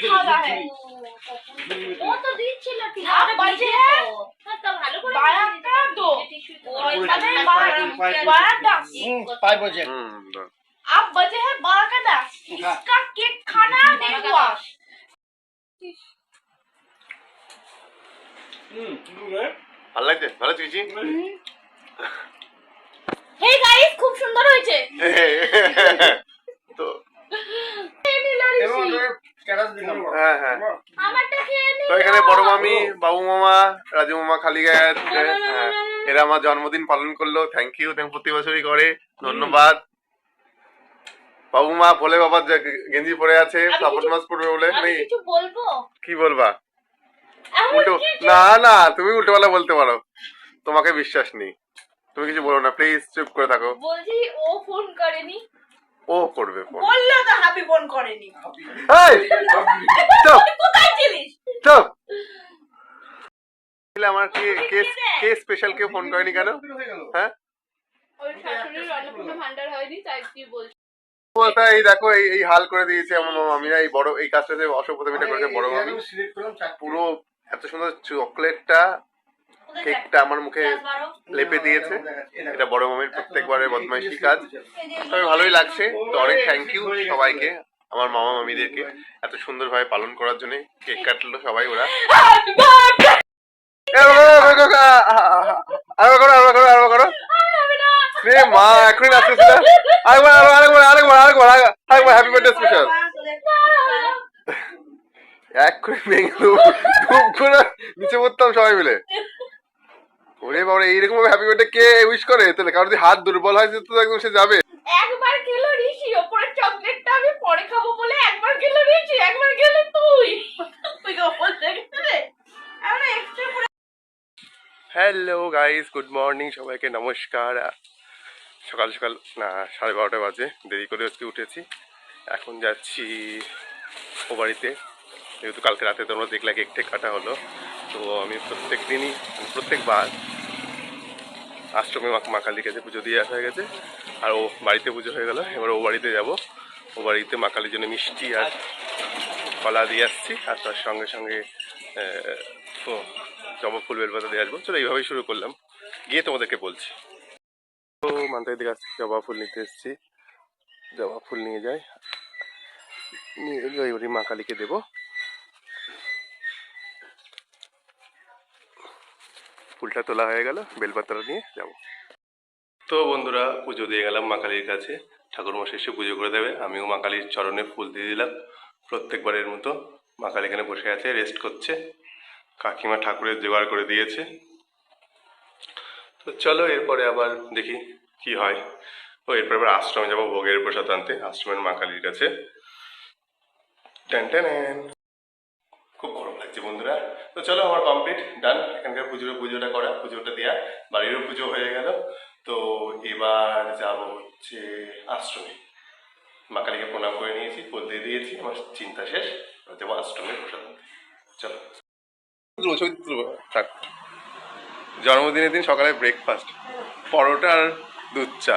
खाना है वो तो দিচ্ছিল ঠিক আছে বাজে তো ভালো করে বায়াটা দো और समय 12 5 बजे अब बजे है 12 का 10 इसका केक खाना देखो आप ভালো লাগছে? ভালো চিজি? হে গাইস খুব সুন্দর হয়েছে তো হ্যাঁ হ্যাঁ আমারটা খেয়ে নি তো এখানে বড় মামি, বাবু মামা, রাজু মামা খালি গায়ে আছে। এরা আমার জন্মদিন পালন করলো। Thank you. প্রতি বছরই করে, ধন্যবাদ। বাবু মা ভোলে বাবার গেঞ্জি পরে আছে, শ্রাবণ মাস পড়বে বলে। নেই কিছু বলবো কি বলবা? উল্টো না না, তুমি উল্টো বেলা বলতে পারো, তোমাকে বিশ্বাস নেই। তুমি কিছু বলো না প্লিজ, চুপ করে থাকো। বলছি ও ফোন করেনি, ও করবে ফোন। বললো তো হাবি ফোন করেনি। এই চুপ কোথায় ছিলিস? চুপ। আমার কে স্পেশাল কেউ ফোন করেনি কেন? হ্যাঁ ওই শাশুড়ির অন্নপূর্ণা ভান্ডার হয়নি, তাই কি বলছি? বলতে এই দেখো এই হাল করে দিয়েছে আমার মামিরা। এই বড় এই কাজটা যে অসভ্যতামিটা করেছে বড় মামি। পুরো এত সুন্দর চকলেটটা কেকটা আমার মুখে লেপে দিয়েছে। এটা বড় মামির প্রত্যেকবারের বদমাইশি কাজ, তবে ভালোই লাগছে। তো অনেক থ্যাংক ইউ সবাইকে, আমার মামা মামিদেরকে এত সুন্দরভাবে পালন করার জন্য। কেক কাটলো সবাই ওরা। মা এখনই নাচতেছিল। আরেকবার হ্যাপি বার্থডে স্পেশাল। এক্ষুনি ভেঙে নিচে পড়তাম সবাই মিলে। ওরে বাবা, এইরকম ভাবে হ্যাপি বার্থডে কে উইশ করে? তাহলে কারোর যদি হাত দুর্বল হয় তো একদম সে যাবে। একবার খেলো ঋষি, ওপরে চকলেটটা আমি পরে খাবো বলে একবার খেলো ঋষি, একবার খেলে তুই বলতে গেলে আমরা এক্সট্রা করে। হ্যালো গাইস, গুড মর্নিং সবাইকে, নমস্কার। সকাল সকাল না 12:30 বাজে, দেরি করে আজকে উঠেছি। এখন যাচ্ছি ও বাড়িতে, যেহেতু কালকে রাতে তোমরা দেখলে কেক টেক কাটা হলো। তো আমি প্রত্যেক দিনই প্রত্যেকবার আশ্রমে মা কালীর কাছে পুজো দিয়ে আসা হয়ে গেছে, আর ও বাড়িতে পুজো হয়ে গেল। এবার ও বাড়িতে যাব। ও বাড়িতে মা কালীর জন্য মিষ্টি আর কলা দিয়ে আসছি, আর তার সঙ্গে সঙ্গে জবা ফুল বেলপাতা দিয়ে আসবো। চলো এইভাবেই শুরু করলাম, গিয়ে তোমাদেরকে বলছি। তো মান্তার দিকে আসছি, জবা ফুল নিতে এসেছি। জবা ফুল নিয়ে যাই, নিয়ে এবারে মা কালীকে দেবো। ফুলটা তোলা হয়ে গেল, বেলপাতাটা নিয়ে যাব। তো বন্ধুরা, পুজো দিয়ে গেলাম মা কালীর কাছে। ঠাকুরমশাই এসে পুজো করে দেবে। আমিও মা কালীর চরণে ফুল দিয়ে দিলাম প্রত্যেকবারের মতো। মা কালী এখানে বসে আছে, রেস্ট করছে। কাকিমা ঠাকুরের জোগাড় করে দিয়েছে। তো চলো এরপরে আবার দেখি কি হয়। ও এরপরে আবার আশ্রমে যাবো ভোগের প্রসাদ আনতে, আশ্রমের মা কালীর কাছে। খুব গরম লাগছে বন্ধুরা। তো চলো, আমার কমপ্লিট, ডান। এখানকার পুজোটা করা, পুজোটা দেওয়া, বাড়িরও পুজো হয়ে গেল। তো এবার যাব হচ্ছে আশ্রমে। মা কালীকে প্রণাম করে নিয়েছি, ফুল দিয়ে দিয়েছি, আমার চিন্তা শেষ। যাবো আশ্রমের প্রসাদ আনতে। চলো থাক। জন্মদিনের দিন সকালে ব্রেকফাস্ট পরোটা আর দুধ চা।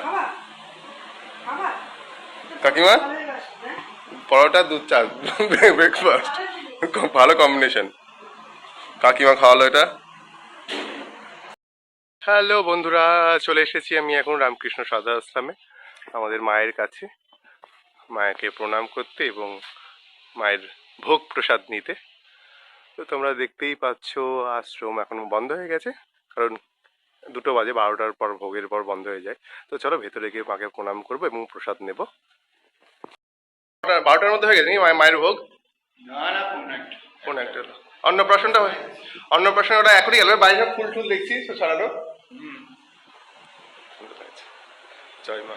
কাকিমা, পরোটা দুধ চা ব্রেকফাস্ট, ভালো কম্বিনেশন। কাকিমা খাওয়ালো এটা। হ্যালো বন্ধুরা, চলে এসেছি আমি এখন রামকৃষ্ণ সাধু আশ্রমে, আমাদের মায়ের কাছে, মায়াকে প্রণাম করতে এবং মায়ের ভোগ প্রসাদ নিতে। তো তোমরা দেখতেই পাচ্ছ আশ্রম এখন বন্ধ হয়ে গেছে, কারণ 2টো বাজে, 12টার পর ভোগের পর বন্ধ হয়ে যায়। তো চলো ভেতরে গিয়ে মাকে প্রণাম করবো এবং প্রসাদ নেব। 12টার মধ্যে হয়ে গেছে মায়ের ভোগ? কোন একটা অন্নপ্রাশন ওটা এখনই গেল, বাইরে ফুল টুল দেখছি ছড়ানো। জয় মা।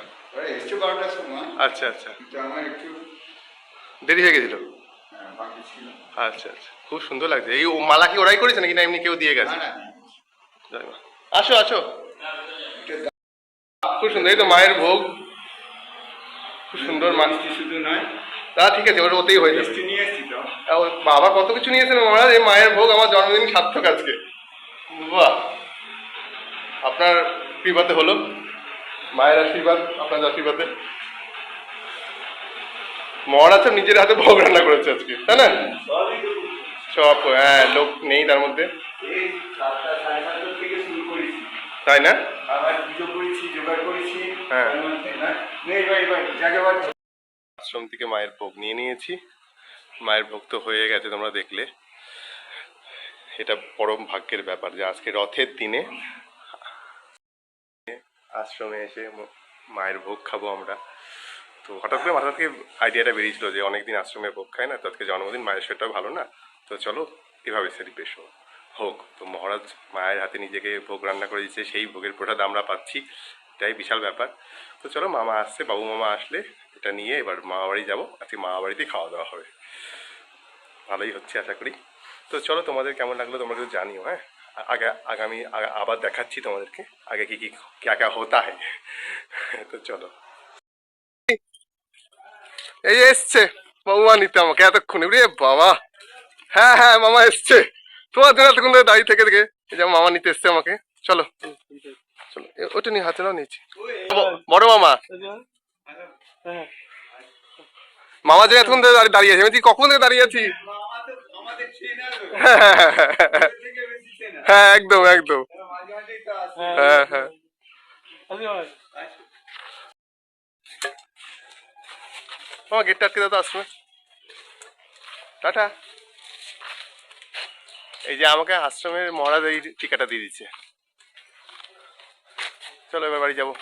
আচ্ছা আচ্ছা, দেরি হয়ে গেছিল। আচ্ছা আচ্ছা, খুব সুন্দর লাগছে। এই মালা কি ওরাই করেছে নাকি না এমনি কেউ দিয়ে গেছে? জয় মা। আসো আসো, খুব সুন্দর। এই তো মায়ের ভোগ, খুব সুন্দর। শুধু নয়, তা ঠিক আছে, ওর ওতেই হয়ে যাবে। বাবা কত কিছু নিয়েছেন মহারাজ, এই মায়ের ভোগ। আমার জন্মদিন সার্থক আজকে। বাহ, আপনার কৃপাতে হলো, মায়ের আশীর্বাদ, আপনার আশীর্বাদে। মহারাজ সব নিজের হাতে ভোগ রান্না করেছে আজকে, তাই না? সব হ্যাঁ, লোক নেই তার মধ্যে, তাই না? আশ্রম থেকে মায়ের ভোগ নিয়ে নিয়েছি। মায়ের ভোগ তো হয়ে গেছে, তোমরা দেখলে। এটা পরম ভাগ্যের ব্যাপার যে আজকে রথের দিনে আশ্রমে এসে মায়ের ভোগ খাবো আমরা। তো হঠাৎ করে মাথা থেকে আইডিয়াটা বেরিয়েছিল যে অনেকদিন আশ্রমে ভোগ খায় না, তো আজকে জন্মদিন, মায়ের সেটাও ভালো না, তো চলো এভাবে সেলিব্রেশন হোক। তো মহারাজ মায়ের হাতে নিজেকে ভোগ রান্না করে দিচ্ছে, সেই ভোগের প্রসাদ আমরা পাচ্ছি, এটাই বিশাল ব্যাপার। তো চলো, মামা আসছে, বাবু মামা আসলে এটা নিয়ে এবার মামা বাড়ি যাবো। আজকে মামা বাড়িতেই খাওয়া দাওয়া হবে, ভালোই হচ্ছে আশা করি। তো চলো, তোমাদের কেমন লাগলো তোমরা কিন্তু জানিও। হ্যাঁ, আগামী আবার দেখাচ্ছি তোমাদেরকে আগে কি কি ক্যা ক্যা হোতা হয়। তো চলো, এই এসছে বৌমা নিতে আমাকে এতক্ষণে, রে বাবা। হ্যাঁ হ্যাঁ, মামা এসছে, তোমার জন্য এতক্ষণ ধরে দাঁড়িয়ে থেকে দেখে এই যে মামা নিতে এসছে আমাকে। চলো চলো, ওটা নিয়ে হাতে নাও, নিয়েছি। বড় মামা, মামা যে এতক্ষণ ধরে দাঁড়িয়ে আছে, আমি কখন থেকে দাঁড়িয়ে আছি। হ্যাঁ একদম একদম, হ্যাঁ হ্যাঁ। আমার গেটটা আটকে দাও তো, আসবে। টাটা। এই যে আমাকে আশ্রমের মহারাজ এই টিকাটা দিয়ে দিচ্ছে। চলো এবার বাড়ি যাবো,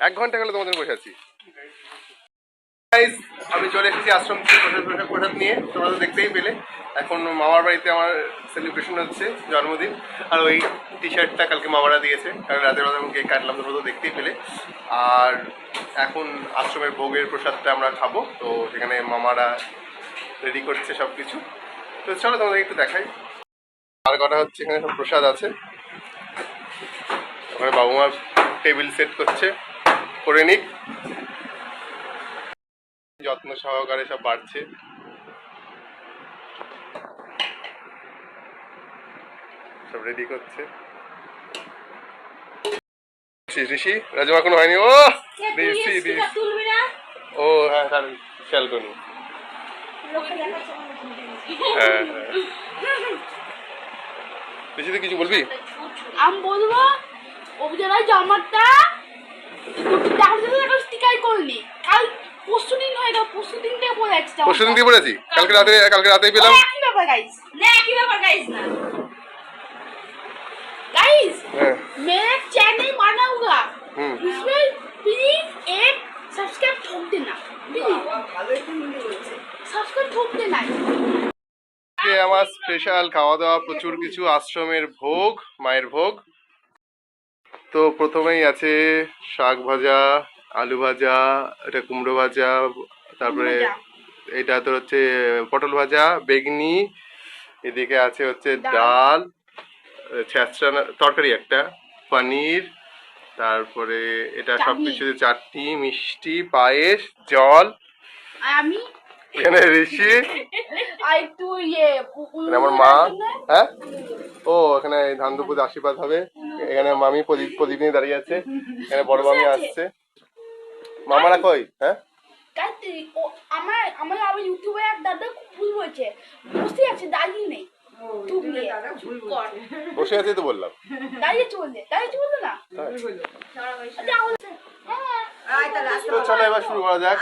1 ঘন্টা গেলে তোমাদের বসে আছি। আমি চলে এসেছি আশ্রম থেকে প্রসাদ নিয়ে, তোমরা তো দেখতেই পেলে। এখন মামার বাড়িতে আমার সেলিব্রেশন হচ্ছে জন্মদিন, আর ওই টি শার্টটা কালকে মামারা দিয়েছে, কারণ রাতের বেলা কেক কাটলাম, তোমরা তো দেখতেই পেলে। আর এখন আশ্রমের ভোগের প্রসাদটা আমরা খাবো, তো সেখানে মামারা রেডি করছে সব কিছু। তো চলো তোমাদের একটু দেখাই। আর কটা হচ্ছে, এখানে সব প্রসাদ আছে, ওখানে বাবু মা টেবিল সেট করছে, করে নিক, যত্ন সহকারে সব বাড়ছে। সব রেডি করছে। ঋষি রাজমা কোনো হয়নি। ও ঋষি, ও হ্যাঁ তার খেয়াল করি। হ্যাঁ হ্যাঁ, ঋষি তুই কিছু বলবি? আমি বলবো অভিযানের জামাটা স্টিকার করলি, কাল পরশু দিন হয়ে গেল, পরশু দিন থেকে পরে যাচ্ছে। পরশু দিন দিয়ে পড়েছি, কালকে রাতেই পেলাম। একই ব্যাপার গাইস, না একই ব্যাপার গাইস, না गाइस मेरे चैनल बना हुआ उसमें प्लीज एक सब्सक्राइब ठोक देना, प्लीज सब्सक्राइब ठोक देना। আমার স্পেশাল খাওয়া দাওয়া, প্রচুর কিছু, আশ্রমের ভোগ, মায়ের ভোগ। তো প্রথমেই আছে শাক ভাজা, আলু ভাজা, এটা কুমড়ো ভাজা, তারপরে এটা তো হচ্ছে পটল ভাজা, বেগনি, এদিকে আছে হচ্ছে ডাল, ছেঁচড়া তরকারি একটা, পনির, তারপরে এটা সব কিছু, চাটনি, মিষ্টি, পায়েস, জল। আমি এখানে ঋষি, আর একটু ইয়ে আমার মা। হ্যাঁ, ও এখানে ধান দুপুর আশীর্বাদ হবে। এখানে মামি প্রদীপ নিয়ে দাঁড়িয়ে আছে, এখানে বড় মামি আসছে। মামারা কই? হ্যাঁ, আমার আমার আবার ইউটিউবে এক দাদা ভুল বলছে, বসে আছে দাঁড়িয়ে নেই, বসে আছে তো বললাম, দাঁড়িয়ে চললে না। তো চলো এবার শুরু করা যাক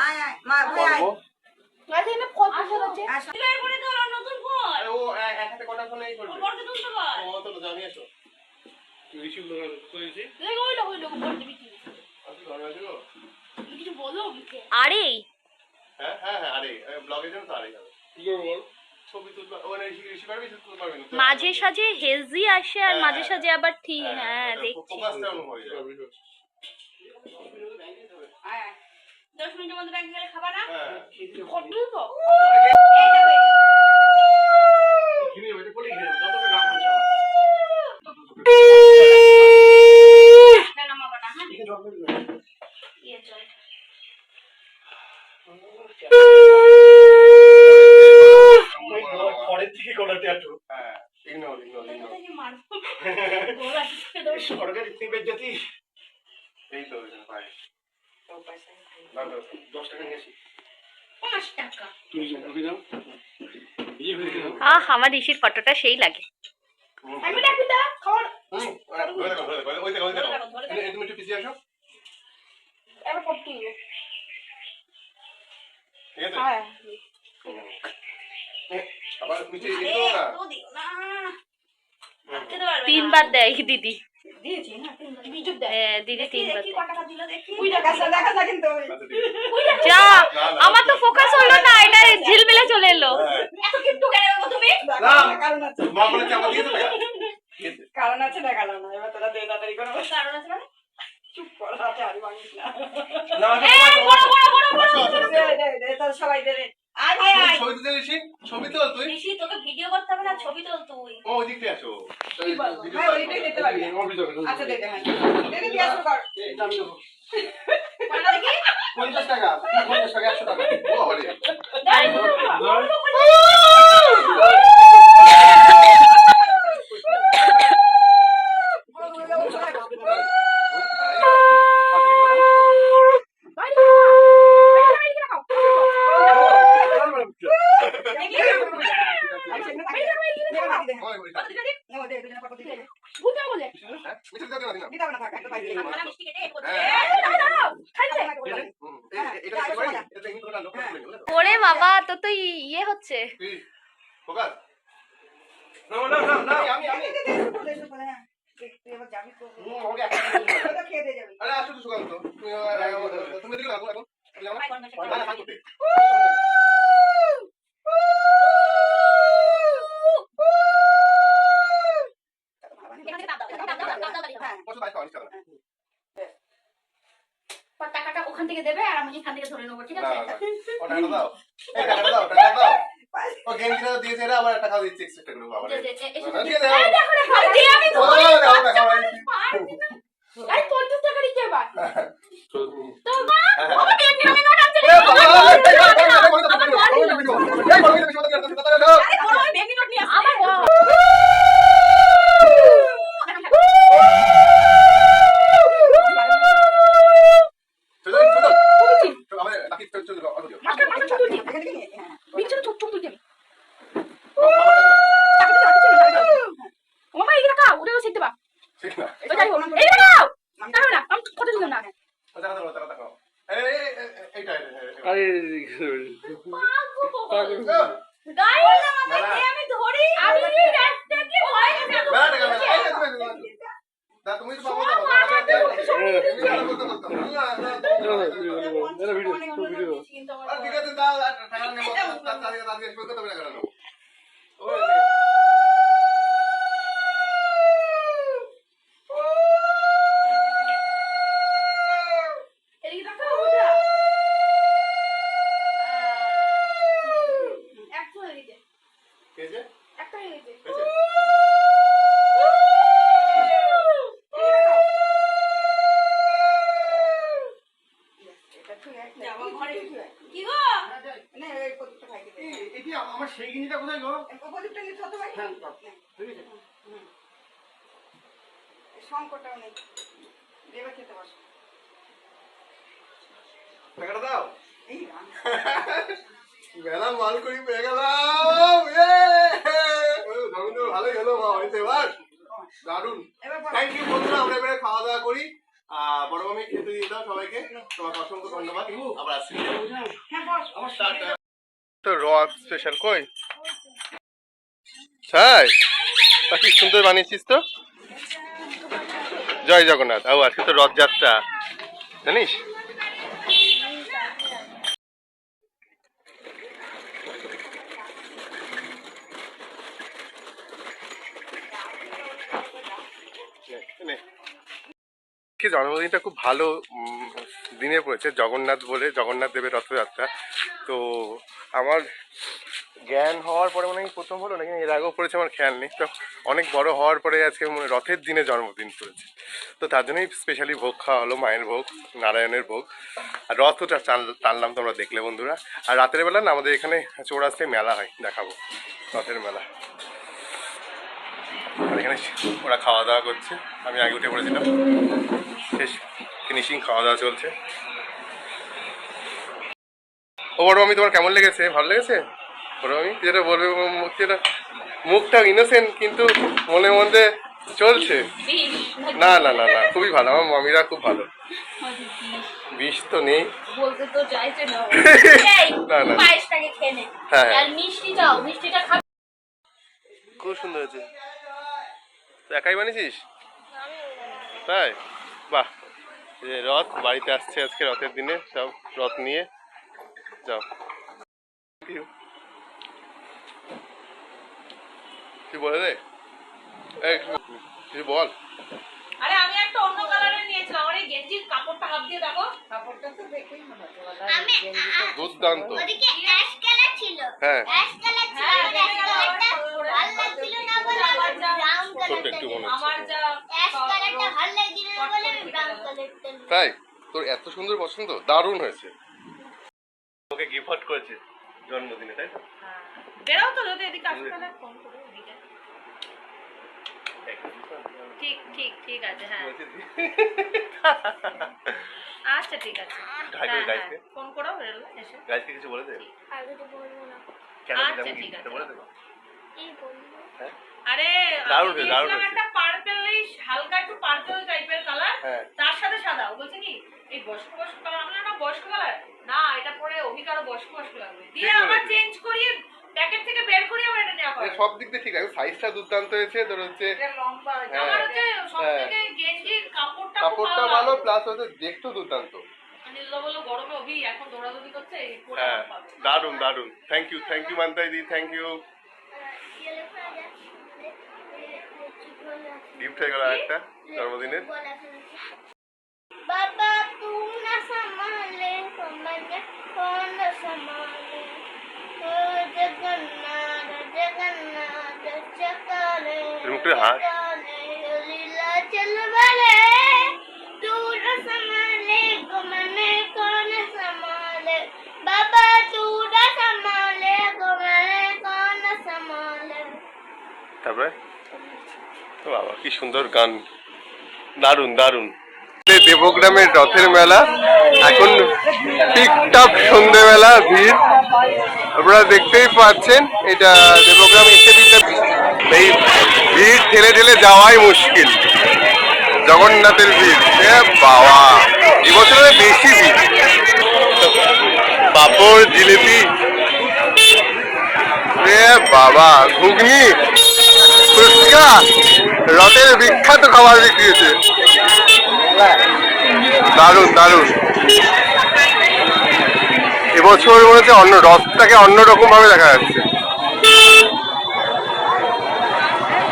পর্ব। আরে হ্যাঁ হ্যাঁ হ্যাঁ, আরে ব্লগের জন্য তো আরেই হবে। ছবি তুলবা, ওখানে ঋষি পারবি, তুলতে পারবি না। মাঝে সাঝে হেলদি আসে আর মাঝে সাঝে আবার ঠিক। হ্যাঁ দেখছি, ফোকাসটা অন্য হয়ে যায়। 10 মিনিটের মধ্যে ব্যাংক গেলে খাবা না? হ্যাঁ, কত দিব? এই তো পাই 10 টাকা নিয়ে আসি। আমার ঋষির ফটোটা সেই লাগে। আমি ডাকি দা খাওয়ার তুমি একটু পিছিয়ে আসো। এবার কত তুলবো? ঠিক আছে? হ্যাঁ আবার মিষ্টি দিও না। তো দিও না। খেতে পারবে না। 3 বার দেয় দিদি। দিয়েছি না বিজুক দে। হ্যাঁ দিদি 3 বার কি দেয়। কত টাকা দিল দেখি। ওই টাকা দেখা যায় কিন্তু ওই। আচ্ছা, ঠিক আছে। ওই টাকা যা আমার তো ফোকাস হলো না, এটা ঝিলমিলে চলে এলো। হ্যাঁ। এত কিট্টু কেন বাবা তুমি? না। কারণ আছে মা বলেছে আমার দিয়ে দেবে। দিয়েছে। কারণ আছে দেখালাম না এবার তোরা দে তাড়াতাড়ি করে কারণ আছে মানে? চুপ কর হাতে আর ভাঙিস না না, এই বড় বড় বড় বড়। আসো, আসো, আসো। দে দে দে তোরা সবাই দে রে আয় আয় আয়। ছবি তুলে নিসি, ছবি তোল তুই। ঋষি তোকে ভিডিও করতে হবে না, ছবি তোল তুই। ও ওই দিকটায় আসো। কি বলবো? হ্যাঁ ওইটাই দিতে পারবি আচ্ছা দে দে হ্যাঁ দে দে দিয়ে শুরু কর কয়টা দেখি? 50 টাকা 50 টাকা 100 টাকা ও আরে। দাঁড়াই ওরে বাবা তো তো ইয়ে হচ্ছে। ফোকাস। আমি এবার যাবি তো ওটা খেয়ে দিয়ে যাবি আরে আসো তো সুকান্ত। তুমি এদিকে লাগো এখন। তুমি যাও না? না, না, করতে। বসো, বাইরে খাওয়া, নিচে খাওয়া। টাকাটা ওখান থেকে দেবে আর আমি এখান থেকে ধরে নেবো, ঠিক না, আছে? না, ও টাকাটা দাও। এই টাকাটা দাও, টাকাটা দাও। ও গেঞ্জিটা দিয়েছে এরা, আবার টাকা দিচ্ছে এক্সট্রা করে বাবা রে। দিয়ে দাও। এই দেখো দেখো, এই দিয়ে আমি ও, ধরে দাও, দাও, দাও, এই 50 টাকা দিতে এবার। তো হ্যাঁ, মা, হ্যাঁ। বাবা দেখি আমি নোট আনতে এ বাবা, এই বড় ওই বেগি নোট নিয়ে আসছে। মাস্টার মাস্টার ছুটু দি। এখান থেকে নিয়ে হ্যাঁ বিচ্ছু ছুটু দি। টাকাটা তো আছে না। ও মা এই টাকা ওটাও শিখতে বা। ওই যাই হোক। এই দাও। দাও না, আমি ফটো দিলাম না। গাইস আমাকে আমি ধরি। আমি এই রাস্তাকে ভয় তুমি তো বাবা ঠিক আছে দাও টাকা নেবো তাড়াতাড়ি করতে হবে না কেন এদিকে তাকাও ওটা। একটা হয়ে গেছে। কে যে একটা হয়ে গেছে। হয়েছে? এটা তুই এক যাবো ঘরে। কি গো? না এই প্রদীপটা খাই দিবি এটি আমার সেই জিনিসটা কোথায় গো এই প্রদীপটা নিয়ে ছোট ভাই হ্যাঁ, ঠিক আছে এই সংকটটাও নেই দেবে খেতে বস টাকাটা দাও এই রাম মেলা মাল করি পেয়ে গেলাম ধর্মেন্দ্র ভালোই হলো মা হইতে এবার দারুন এবার থ্যাংক ইউ বন্ধুরা আমরা এবারে খাওয়া দাওয়া করি বড় মামি খেতে দিয়ে দাও সবাইকে তোমাকে অসংখ্য ধন্যবাদ আবার আসছি হ্যাঁ বস তো রথ স্পেশাল কই তাই কি সুন্দর বানিয়েছিস তো জয় জগন্নাথ ও আজকে তো রথযাত্রা জানিস জন্মদিনটা খুব ভালো দিনে পড়েছে জগন্নাথ বলে জগন্নাথ দেবের রথযাত্রা তো আমার জ্ঞান হওয়ার পরে মনে হয় প্রথম হলো নাকি এর আগেও পড়েছে আমার খেয়াল নেই তো অনেক বড় হওয়ার পরে আজকে মনে রথের দিনে জন্মদিন পড়েছে তো তার জন্যই স্পেশালি ভোগ খাওয়া হলো মায়ের ভোগ নারায়ণের ভোগ আর রথটা টানলাম তোমরা দেখলে বন্ধুরা আর রাতের বেলা না আমাদের এখানে চৌরাস্তায় মেলা হয় দেখাবো রথের মেলা আর এখানে ওরা খাওয়া দাওয়া করছে আমি আগে উঠে পড়েছিলাম শেষ ফিনিশিং খাওয়া দাওয়া চলছে ও বড় মামি তোমার কেমন লেগেছে? ভালো লেগেছে? বড় মামি যেটা বলবে যেটা মুখটা ইনোসেন্ট কিন্তু মনে মধ্যে চলছে। না না না না খুবই ভালো, আমার মামিরা খুব ভালো। বিষ তো নেই বলতে তো চাইছে না। না না পায়েসটাকে খেয়ে নে। হ্যাঁ আর মিষ্টিটা খা। খুব সুন্দর হয়েছে। তো একাই বানিয়েছিস? তাই? বাহ। যে রথ বাড়িতে আসছে আজকে রথের দিনে, সব রথ নিয়ে যাও। তুই বলে দে, কিছু বল। আরে আমি একটা অন্য কালারের নিয়েছিলাম, আমার এই গেঞ্জির কাপড়টা হাত দিয়ে দেখো। কাপড়টা তো দেখেই মনে হচ্ছে দুর্দান্ত। ওদিকে অ্যাশ কালার ছিল, হ্যাঁ অ্যাশ কালার ছিল, অ্যাশ কালারটা ভালো লাগছিল না বলে আমি ব্রাউন ছোট্ট কালারটা একটু মনে আমার হচ্ছে। যা অ্যাশ কালারটা ভালো লাগছিল না বলে আমি ব্রাউন কালারটা নিই। তাই? তোর এত সুন্দর পছন্দ, দারুণ হয়েছে। ওকে গিফট করেছে জন্মদিনে, তাই তো? বেরাও তো, যদি এদিকে আসতে না ফোন করে এদিকে। ঠিক আছে, হ্যাঁ আচ্ছা ঠিক আছে, ফোন করো এসে। গাইজকে কিছু বলে দে। আগে তো বলবো না, কেন আচ্ছা, দিলাম ঠিক আছে। বলে দেবো। এই বলবো। হ্যাঁ আরে দারুণ আমি হয়েছে, দারুণ দিয়েছিলাম হয়েছে। একটা পার্পেলিশ, হালকা একটু পার্পল টাইপের কালার, হ্যাঁ। তার সাথে সাদা। ও বলছে কি এই বয়স্ক কালার, আমরা না বয়স্ক কালার না, এটা পরে অভিকারও বয়স্ক লাগবে, দিয়ে ঠিক আবার বলেছিস। চেঞ্জ করিয়ে প্যাকেট থেকে বের করিয়ে আবার এটা নেওয়া এ হবে। সব দিক দিয়ে ঠিক আছে, সাইজটা দুর্দান্ত হয়েছে, তোর হচ্ছে এটা লম্বা হয়েছে। হ্যাঁ। আমার হচ্ছে হ্যাঁ। সবথেকে গেঞ্জির কাপড়টা খুব কাপড়টা ভালো, প্লাস হচ্ছে দেখতেও দুর্দান্ত। নীলা বললো গরমে অভি এখন দৌড়াদৌড়ি করছে, এই পরে হ্যাঁ আরাম পাবে। দারুণ দারুণ, থ্যাংক ইউ মান্তাই দি, thank you. Yellow colour gift হয়ে গেল একটা জন্মদিনের। बाबा तू ना संभाले तो मैंने कौन संभाले, ओ जगन्नाथ जगन्नाथ चकाले रुक हाँ। लीला चल वाले, तू ना संभाले तो मैंने कौन संभाले, बाबा तू ना संभाले तो मैंने कौन संभाले। তারপরে ও বাবা কি সুন্দর গান, দারুণ দারুণ। দেবগ্রামের রথের মেলা এখন টিকটক সন্ধ্যেবেলা, ভিড় আপনারা দেখতেই পাচ্ছেন। এটা দেবগ্রাম এসে এই ভিড় ঠেলে ঠেলে যাওয়াই মুশকিল, জগন্নাথের ভিড়। এ বাবা এবছরে বেশি ভিড়, পাপড় জিলিপি, এ বাবা ঘুগনি ফুচকা, রথের বিখ্যাত খাবার বিক্রি হয়েছে, দারুণ দারুণ। এবছর মনে হচ্ছে অন্য রথটাকে অন্যরকম ভাবে দেখা যাচ্ছে,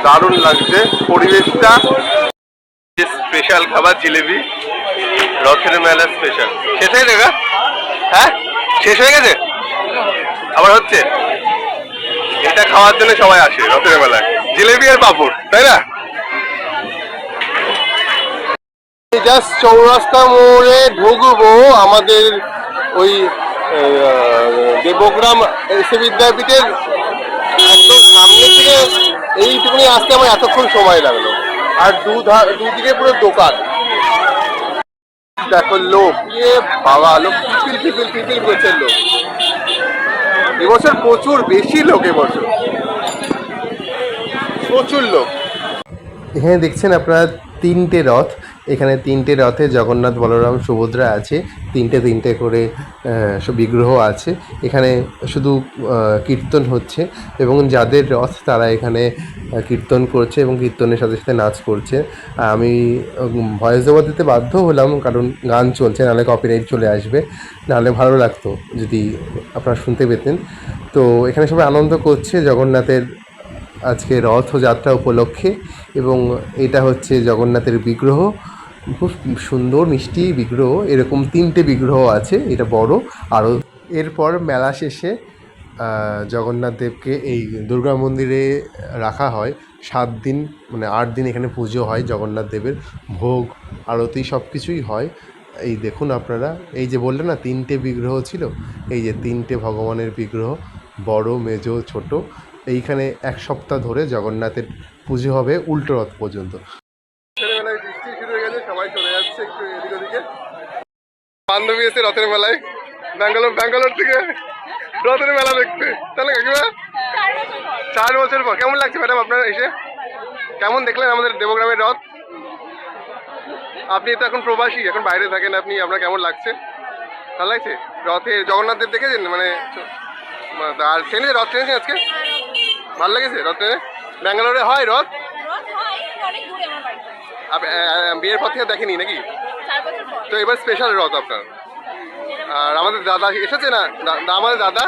দারুণ লাগছে পরিবেশটা। স্পেশাল খাবার জিলেবি, রথের মেলা স্পেশাল। শেষ হয়ে গেছে? হ্যাঁ শেষ হয়ে গেছে, আবার হচ্ছে। এটা খাওয়ার জন্য সবাই আসে রথের মেলায়, জিলেবি আর পাপড়, তাই না? জাস্ট চৌরাস্তা মোড়ে ঢুকবো আমাদের ওই দেবগ্রাম এসে বিদ্যাপীঠের একদম সামনে থেকে এইটুকুনি আসতে আমার এতক্ষণ সময় লাগলো, আর দুদিকে পুরো দোকান। দেখো লোক, এ বাবা লোক পিপিল করছে লোক। এবছর প্রচুর বেশি লোক, এবছর প্রচুর লোক। এখানে দেখছেন আপনারা তিনটে রথ, এখানে তিনটে রথে জগন্নাথ বলরাম সুভদ্রা আছে, তিনটে করে সব বিগ্রহ আছে। এখানে শুধু কীর্তন হচ্ছে এবং যাদের রথ তারা এখানে কীর্তন করছে এবং কীর্তনের সাথে সাথে নাচ করছে। আমি ভয়েস ওভার দিতে বাধ্য হলাম কারণ গান চলছে, নাহলে কপিরাইট চলে আসবে, নাহলে ভালো লাগতো যদি আপনারা শুনতে পেতেন। তো এখানে সবাই আনন্দ করছে জগন্নাথের আজকে রথযাত্রা উপলক্ষে, এবং এটা হচ্ছে জগন্নাথের বিগ্রহ, খুব সুন্দর মিষ্টি বিগ্রহ। এরকম তিনটে বিগ্রহ আছে, এটা বড়। আরও এরপর মেলা শেষে জগন্নাথ দেবকে এই দুর্গা মন্দিরে রাখা হয় 7 দিন, মানে 8 দিন এখানে পুজো হয় জগন্নাথ দেবের, ভোগ আরতি সব কিছুই হয়। এই দেখুন আপনারা, এই যে বললেন না তিনটে বিগ্রহ ছিল, এই যে তিনটে ভগবানের বিগ্রহ, বড় মেজ ছোট। এইখানে 1 সপ্তাহ ধরে জগন্নাথের পুজো হবে উল্টো রথ পর্যন্ত। ছেলেবেলায় বৃষ্টি শুরু হয়ে গেছে, সবাই চলে যাচ্ছে একটু এদিক ওদিকে। বান্ধবী এসে রথের মেলায় ব্যাঙ্গালোর থেকে রথের মেলা দেখতে, তাহলে কাকিমা 4 বছর পর কেমন লাগছে ম্যাডাম আপনার এসে? কেমন দেখলেন আমাদের দেবগ্রামের রথ? আপনি তো এখন প্রবাসী, এখন বাইরে থাকেন আপনি, আপনার কেমন লাগছে? ভালো লাগছে? রথে জগন্নাথ দেব দেখেছেন? মানে আর ট্রেনে রথ ট্রেনেছেন আজকে? ভালো লেগেছে রথ ট্রেনে? ব্যাঙ্গালোরে হয় রথ? বিয়ের পর থেকে দেখেনি নাকি? তো এবার স্পেশাল রথ আপনার। আর আমাদের দাদা এসেছে না? আমাদের দাদা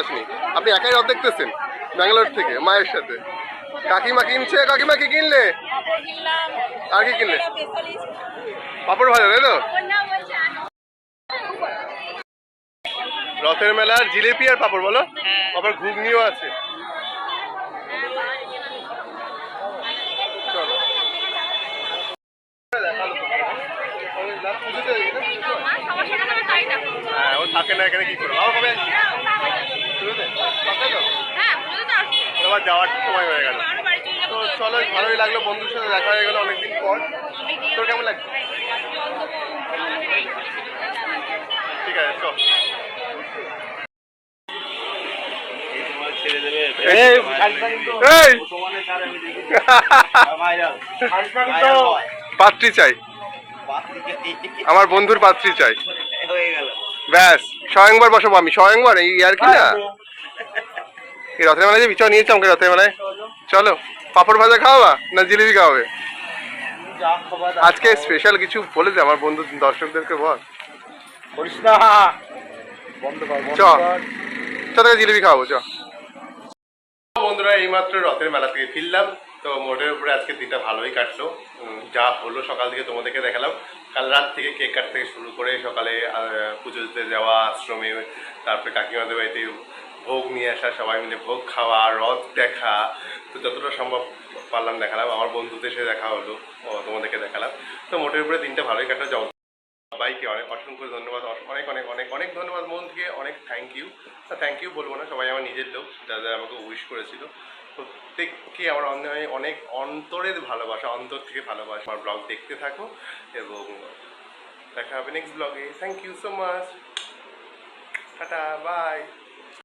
আসেনি। আপনি একাই রথ দেখতেছেন ব্যাঙ্গালোর থেকে মায়ের সাথে? কাকিমা কিনছে। কাকিমা কি কিনলে? আর কি কিনলে? পাপড় ভাজা, তাই তো? রথের মেলার জিলেপি আর পাপড় বলো, আবার ঘুগনিও আছে। চলো হ্যাঁ, ও থাকে না এখানে, কি করবো? আবার কবে আসছি? এবার যাওয়ার সময় হয়ে গেল। তো চলো, ভালোই লাগলো, বন্ধুর সাথে দেখা হয়ে গেল অনেকদিন পর। তোর কেমন লাগছে? ঠিক আছে, চল। পাত্রী চাই, আমার বন্ধুর পাত্রী চাই, ব্যাস। স্বয়ংবার বসাবো আমি, স্বয়ংবার, এই আর কি না। এই রথের মেলায় যে বিচার নিয়েছি আমাকে রথের মেলায়, চলো। পাপড় ভাজা খাওয়াবা না জিলিপি খাওয়াবে? আজকে স্পেশাল কিছু বলে দে আমার বন্ধু দর্শকদেরকে, বল। চ তোকে জিলিপি খাওয়াবো, চ। বন্ধুরা এইমাত্র রথের মেলা থেকে ফিরলাম। তো মোটের উপরে আজকে দিনটা ভালোই কাটলো। যা হলো সকাল থেকে তোমাদেরকে দেখালাম। কাল রাত থেকে কেক কাট থেকে শুরু করে সকালে পুজো দিতে যাওয়া আশ্রমে, তারপরে কাকিমাদের বাড়িতে ভোগ নিয়ে আসা, সবাই মিলে ভোগ খাওয়া, রথ দেখা। তো যতটা সম্ভব পারলাম দেখালাম, আমার বন্ধুদের সাথে দেখা হলো, তোমাদেরকে দেখালাম। তো মোটের উপরে দিনটা ভালোই কাটলো। সবাইকে অনেক অসংখ্য ধন্যবাদ, অনেক অনেক অনেক অনেক ধন্যবাদ, মন থেকে অনেক থ্যাংক ইউ বলবো না, সবাই আমার নিজের লোক যারা আমাকে উইশ করেছিল। প্রত্যেককে আমার অনেক অন্তরের ভালোবাসা, অন্তর থেকে ভালোবাসা। আমার ব্লগ দেখতে থাকো এবং দেখা হবে নেক্সট ব্লগে। Thank you so much, tata, by.